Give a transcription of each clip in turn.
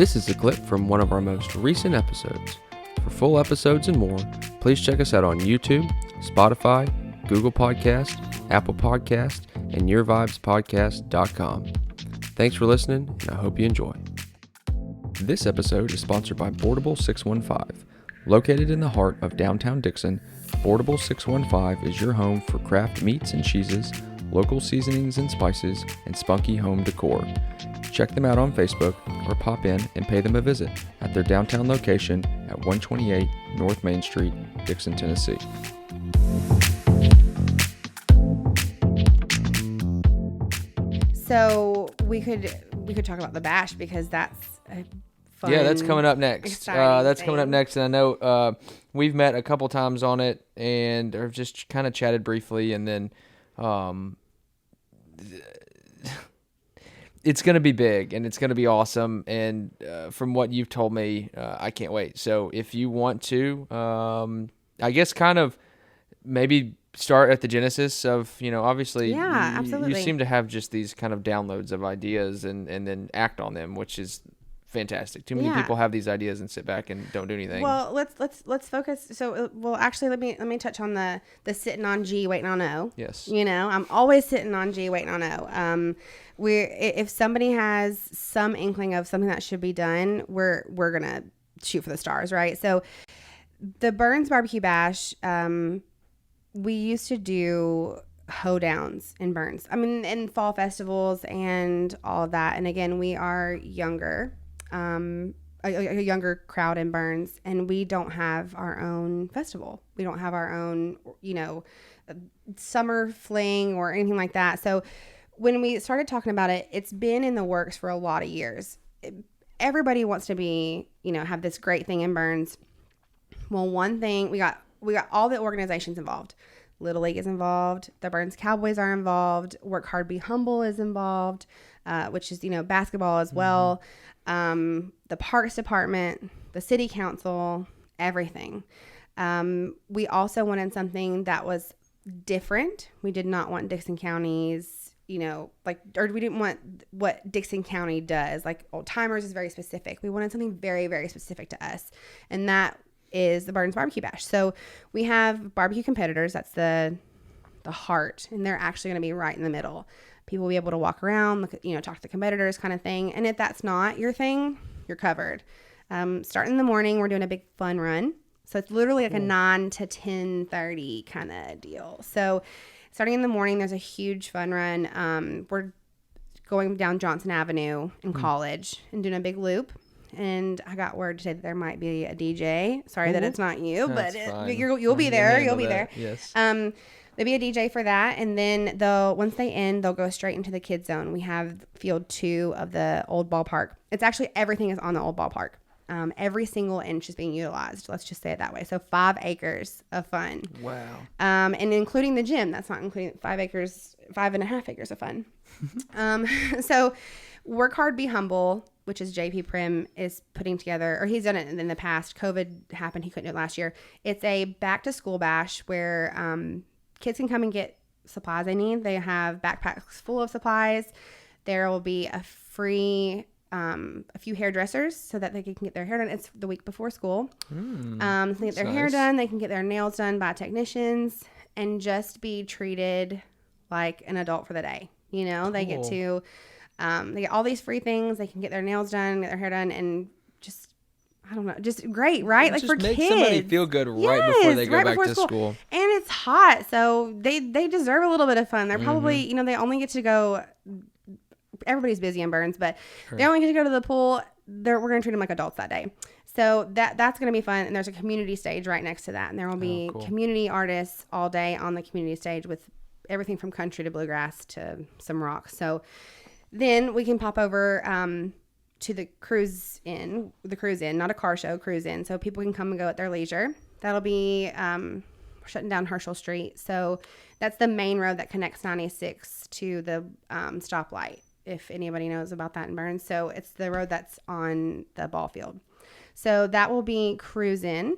This is a clip from one of our most recent episodes. For full episodes and more, please check us out on YouTube, Spotify, Google Podcast, Apple Podcast, and YourVibesPodcast.com. Thanks for listening, and I hope you enjoy. This episode is sponsored by Boardable 615. Located in the heart of downtown Dixon, Boardable 615 is your home for craft meats and cheeses, local seasonings and spices, and spunky home decor. Check them out on Facebook or pop in and pay them a visit at their downtown location at 128 North Main Street, Dixon, Tennessee. So we could talk about the bash because that's a fun. Yeah, that's coming up next. That's thing. coming up next, and I know we've met a couple times on it, and have just kind of chatted briefly, and then it's going to be big, and it's going to be awesome. And from what you've told me, I can't wait. So if you want to, I guess kind of maybe start at the genesis of, obviously, Yeah, absolutely. You seem to have just these kind of downloads of ideas and then act on them, which is fantastic. Too many people have these ideas and sit back and don't do anything. Well, let's focus. So, actually, let me touch on the sitting on G, waiting on O. Yes. I'm always sitting on G, waiting on O. If somebody has some inkling of something that should be done, we're gonna shoot for the stars, right? So, the Burns BBQ Bash, we used to do hoedowns in Burns. I mean, in fall festivals and all of that. And again, we are younger. A younger crowd in Burns, and we don't have our own festival. We don't have our own, summer fling or anything like that. So when we started talking about it, it's been in the works for a lot of years. Everybody wants to be, have this great thing in Burns. Well, one thing, we got all the organizations involved. Little League is involved. The Burns Cowboys are involved. Work Hard, Be Humble is involved, which is, basketball as well. The Parks Department, the City Council, everything. We also wanted something that was different. We did not want Dixon County's, or we didn't want what Dixon County does. Like Old Timers is very specific. We wanted something very, very specific to us. And that is the Burns BBQ Bash. So we have barbecue competitors. That's the heart, and they're actually going to be right in the middle. People will be able to walk around, look at, talk to the competitors kind of thing. And if that's not your thing, you're covered. Starting in the morning, we're doing a big fun run. So it's literally like a 9 to 10:30 kind of deal. So starting in the morning, there's a huge fun run. We're going down Johnson Avenue in College and doing a big loop. And I got word today that there might be a DJ. Sorry that it's not you, but you'll be there. You'll be there. Yes. There'll be a DJ for that. And then once they end, they'll go straight into the kids zone. We have field 2 of the old ballpark. It's actually everything is on the old ballpark. Every single inch is being utilized. Let's just say it that way. So 5 acres of fun. Wow. And including the gym. That's not including 5.5 acres of fun. So Work Hard, Be Humble, which is JP Prim is putting together, or he's done it in the past. COVID happened. He couldn't do it last year. It's a back to school bash where kids can come and get supplies they need. They have backpacks full of supplies. There will be a free, a few hairdressers so that they can get their hair done. It's the week before school. So they get their hair done. They can get their nails done by technicians and just be treated like an adult for the day. They get to, they get all these free things. They can get their nails done, get their hair done, and just, I don't know, just great, right? Like for kids. Make somebody feel good right before they go back to school. And it's hot, so they deserve a little bit of fun. They're probably, they only get to go, everybody's busy in Burns, but they only get to go to the pool. We're going to treat them like adults that day. So that's going to be fun. And there's a community stage right next to that. And there will be community artists all day on the community stage with everything from country to bluegrass to some rock. So then we can pop over to the cruise in, not a car show, cruise in. So people can come and go at their leisure. That'll be shutting down Herschel Street. So that's the main road that connects 96 to the stoplight, if anybody knows about that in Burns. So it's the road that's on the ball field. So that will be cruise in.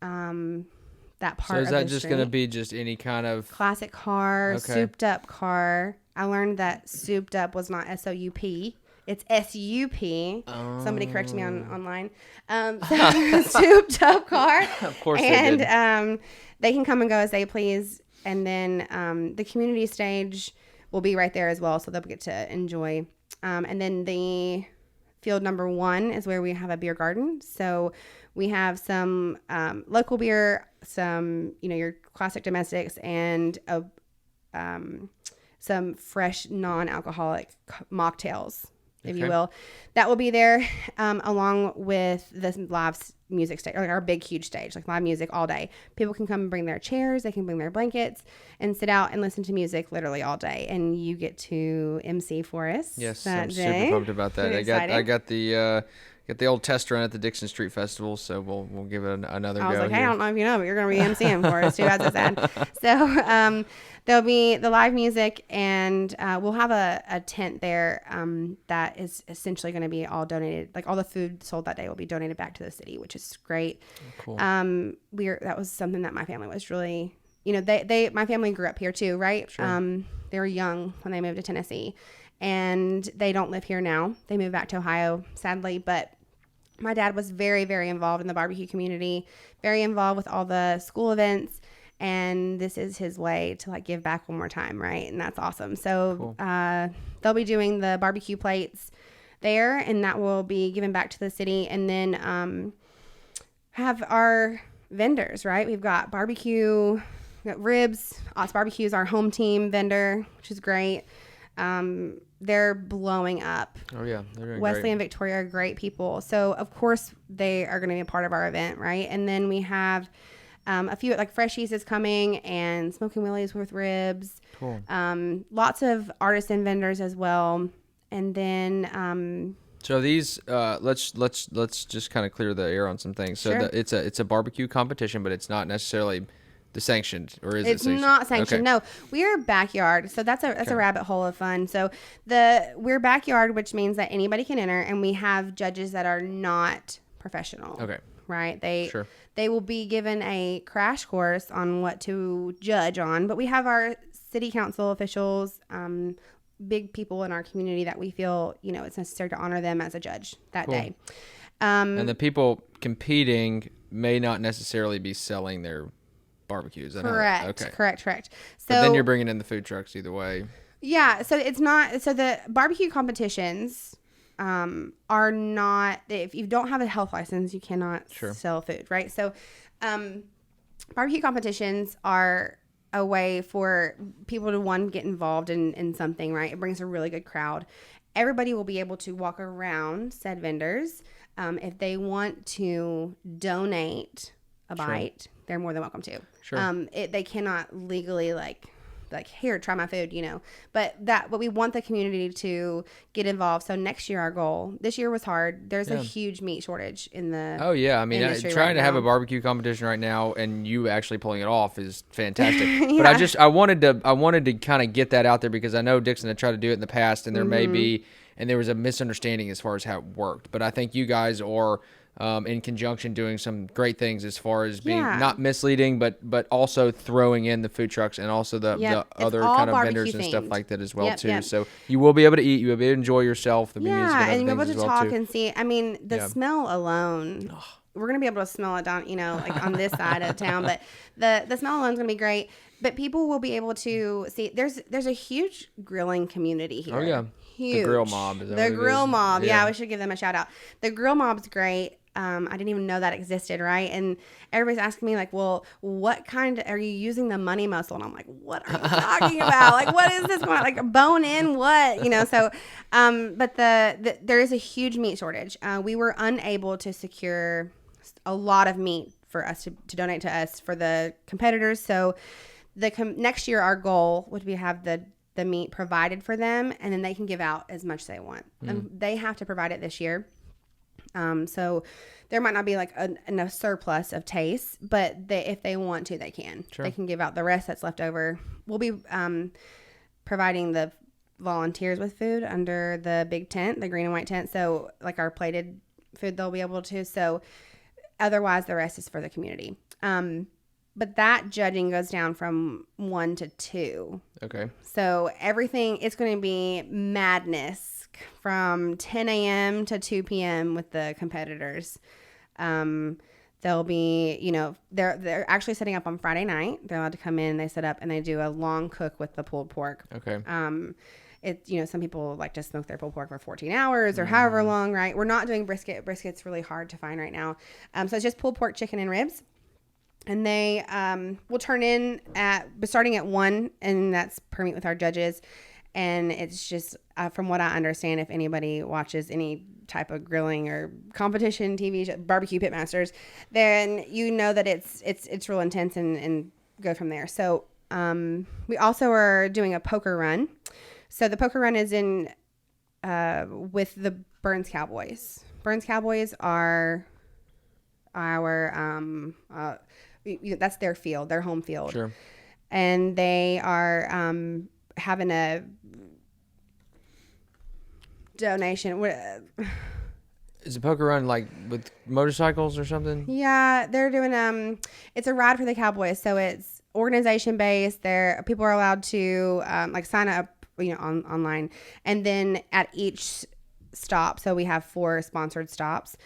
That part. So is that just going to be just any kind of classic car, souped up car? I learned that souped up was not SOUP. It's SUP. Somebody corrected me online. Souped up car. Of course and, they did. They can come and go as they please. And then the community stage will be right there as well, so they'll get to enjoy. And then the field number 1 is where we have a beer garden. So we have some local beer, some, your classic domestics, and some fresh non-alcoholic mocktails, if you will. That will be there along with the live music stage, like our big, huge stage, like live music all day. People can come and bring their chairs. They can bring their blankets and sit out and listen to music literally all day. And you get to MC for us. Yes, that I'm day. super pumped about that. I got the old test run at the Dixon Street Festival, so we'll give it another go. I was like, here. hey, I don't know if you know, but you're going to be MCing for us too. That's so sad. So there'll be the live music, and we'll have a tent there that is essentially going to be all donated. Like all the food sold that day will be donated back to the city, which is great. Cool. That was something that my family was really, my family grew up here too, right? Sure. They were young when they moved to Tennessee, and they don't live here now. They moved back to Ohio, sadly, but my dad was very, very involved in the barbecue community, very involved with all the school events, and this is his way to like give back one more time, right? And that's awesome. So cool. They'll be doing the barbecue plates there, and that will be given back to the city. And then have our vendors, right? We've got barbecue, we've got ribs. Ott's Barbecue is our home team vendor, which is great. They're blowing up. Oh yeah, they're doing Wesley great. and Victoria are great people. So of course they are going to be a part of our event, right? And then we have a few, like Freshies is coming, and Smoking Willie's with ribs. Cool. Lots of artisan vendors as well. And then so these let's just kind of clear the air on some things. So Sure. It's a barbecue competition, but it's not necessarily the sanctioned, or is it it's sanctioned? not sanctioned. Okay. No, we are backyard. So that's a rabbit hole of fun. So we're backyard, which means that anybody can enter, and we have judges that are not professional. Okay. Right. Sure. They will be given a crash course on what to judge on, but we have our city council officials, big people in our community that we feel, it's necessary to honor them as a judge that Cool. day. And the people competing may not necessarily be selling their barbecues. Correct. Okay. Correct. So But then you're bringing in the food trucks either way. Yeah. So it's not, so the barbecue competitions are not, if you don't have a health license, you cannot sell food, right? So barbecue competitions are a way for people to, get involved in something, right? It brings a really good crowd. Everybody will be able to walk around said vendors. If they want to donate a bite, they're more than welcome to. Sure. They cannot legally like here, try my food, but we want the community to get involved. So next year, our goal, this year was hard. There's a huge meat shortage in the Oh yeah, I mean, trying to have now. a barbecue competition right now and you actually pulling it off is fantastic. But I wanted to kind of get that out there because I know Dixon had tried to do it in the past, and there may be, and there was a misunderstanding as far as how it worked. But I think you guys are in conjunction doing some great things as far as being not misleading, but also throwing in the food trucks and also the other kind of vendors and stuff like that as well too. Yep. So you will be able to eat, you will be able to enjoy yourself. The music and you'll be able to well talk too. and see. I mean, the smell alone, we're gonna be able to smell it down, like on this side of town. But the smell alone is gonna be great. But people will be able to see. There's a huge grilling community here. Oh yeah, huge. The grill mob. The grill mob. Yeah, we should give them a shout out. The grill mob's great. I didn't even know that existed, right? And everybody's asking me like, well, what kind are you using the money muscle? And I'm like, what are you talking about? Like, what is this going on? Like bone in what? So, but there is a huge meat shortage. We were unable to secure a lot of meat for us to donate to us for the competitors. So next year, our goal would be to have the meat provided for them, and then they can give out as much as they want. And they have to provide it this year. So there might not be like enough surplus of taste, but if they want to, they can. Sure. They can give out the rest that's left over. We'll be providing the volunteers with food under the big tent, the green and white tent. So like our plated food, they'll be able to. So otherwise, the rest is for the community. But that judging goes down from 1 to 2. Okay. So everything, it's going to be madness brisk from 10 a.m. to 2 p.m. with the competitors. They'll be, they're actually setting up on Friday night. They're allowed to come in, they set up, and they do a long cook with the pulled pork. Okay. Some people like to smoke their pulled pork for 14 hours or however long, right? We're not doing brisket. Brisket's really hard to find right now. So it's just pulled pork, chicken, and ribs. And they will turn in starting at 1, and that's per meet with our judges. And it's just, from what I understand, if anybody watches any type of grilling or competition TV show, Barbecue Pitmasters, then you know that it's real intense and go from there. So we also are doing a poker run. So the poker run is in with the Burns Cowboys. Burns Cowboys are our that's their field, their home field. Sure. And they are having a donation. Is a poker run like with motorcycles or something? Yeah, they're doing it's a ride for the Cowboys, so it's organization based. People are allowed to sign up, online, and then at each stop. So we have 4 sponsored stops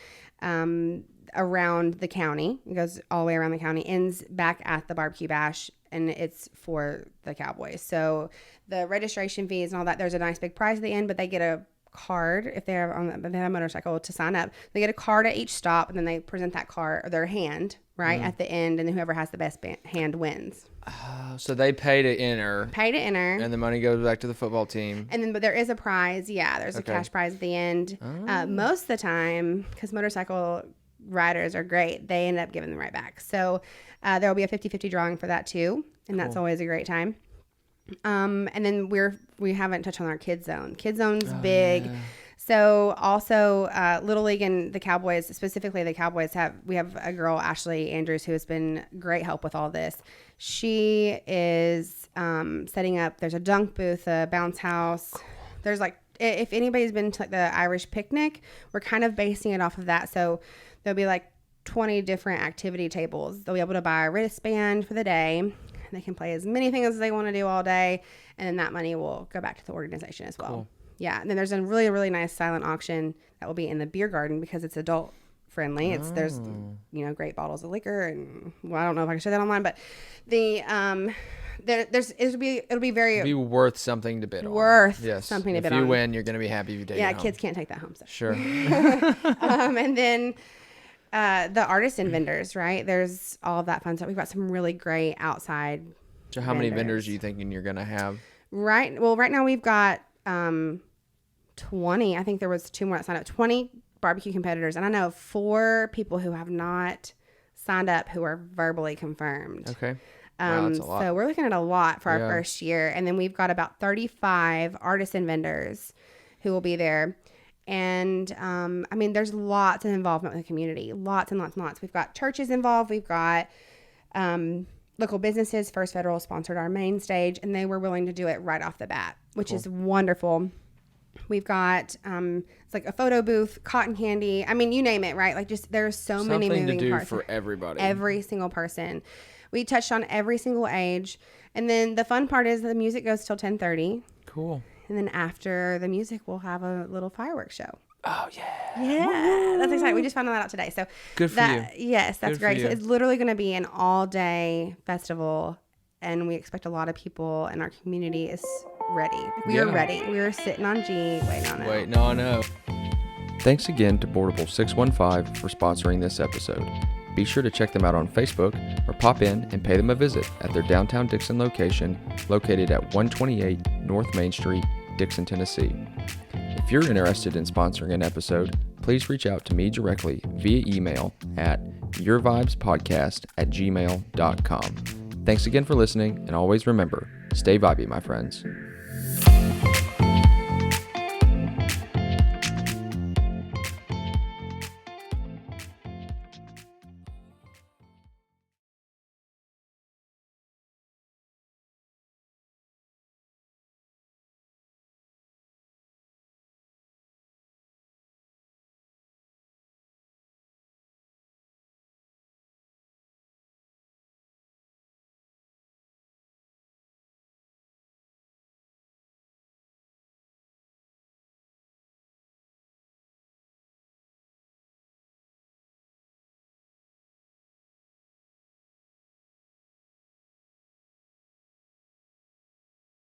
around the county. It goes all the way around the county, ends back at the BBQ Bash, and it's for the Cowboys. So the registration fees and all that, there's a nice big prize at the end, but they get a card if they have a motorcycle to sign up. They get a card at each stop, and then they present that card or their hand at the end, and then whoever has the best hand wins. So they pay to enter, and the money goes back to the football team. And then, but there is a prize. Yeah, there's a cash prize at the end. Most of the time, because motorcycle riders are great, they end up giving them right back. So there will be a 50-50 drawing for that too, and that's always a great time. And then we haven't touched on our kids zone. Kids zone's big. Yeah. So also Little League and the Cowboys, specifically the Cowboys, we have a girl, Ashley Andrews, who has been great help with all this. She is setting up, there's a dunk booth, a bounce house. There's if anybody's been to the Irish picnic, we're kind of basing it off of that. So there'll be 20 different activity tables. They'll be able to buy a wristband for the day. They can play as many things as they want to do all day, and then that money will go back to the organization as well. Cool. Yeah, and then there's a really, really nice silent auction that will be in the beer garden because it's adult friendly. There's great bottles of liquor, and I don't know if I can say that online, but it'll be worth something to bid on. Something to bid on. If you win, you're going to be happy if you take it home. Kids can't take that home. So. Sure. And then the artists and vendors, right? There's all of that fun stuff. We've got some really great outside. So how many vendors are you thinking you're going to have? Right now we've got 20. I think there was 2 more that signed up. 20 barbecue competitors, and I know 4 people who have not signed up who are verbally confirmed. Okay. Wow, that's a lot. So we're looking at a lot for our first year, and then we've got about 35 artists and vendors who will be there. And there's lots of involvement with the community, lots and lots and lots. We've got churches involved. We've got local businesses. First Federal sponsored our main stage, and they were willing to do it right off the bat, which is wonderful. We've got it's like a photo booth, cotton candy. You name it, right? There's so many moving parts. Something to do for everybody. Every single person. We touched on every single age, and then the fun part is the music goes till 10:30. Cool. And then after the music, we'll have a little fireworks show. Oh, yeah. Yeah. That's exciting. We just found that out today. So good for you. Yes, that's great. So it's literally going to be an all-day festival, and we expect a lot of people, and our community is ready. We are ready. We are sitting on G, waiting on O. Thanks again to Boardable 615 for sponsoring this episode. Be sure to check them out on Facebook or pop in and pay them a visit at their downtown Dixon location located at 128 North Main Street, Dixon, Tennessee. If you're interested in sponsoring an episode, please reach out to me directly via email at yourvibespodcast@gmail.com. Thanks again for listening, and always remember, stay vibey, my friends.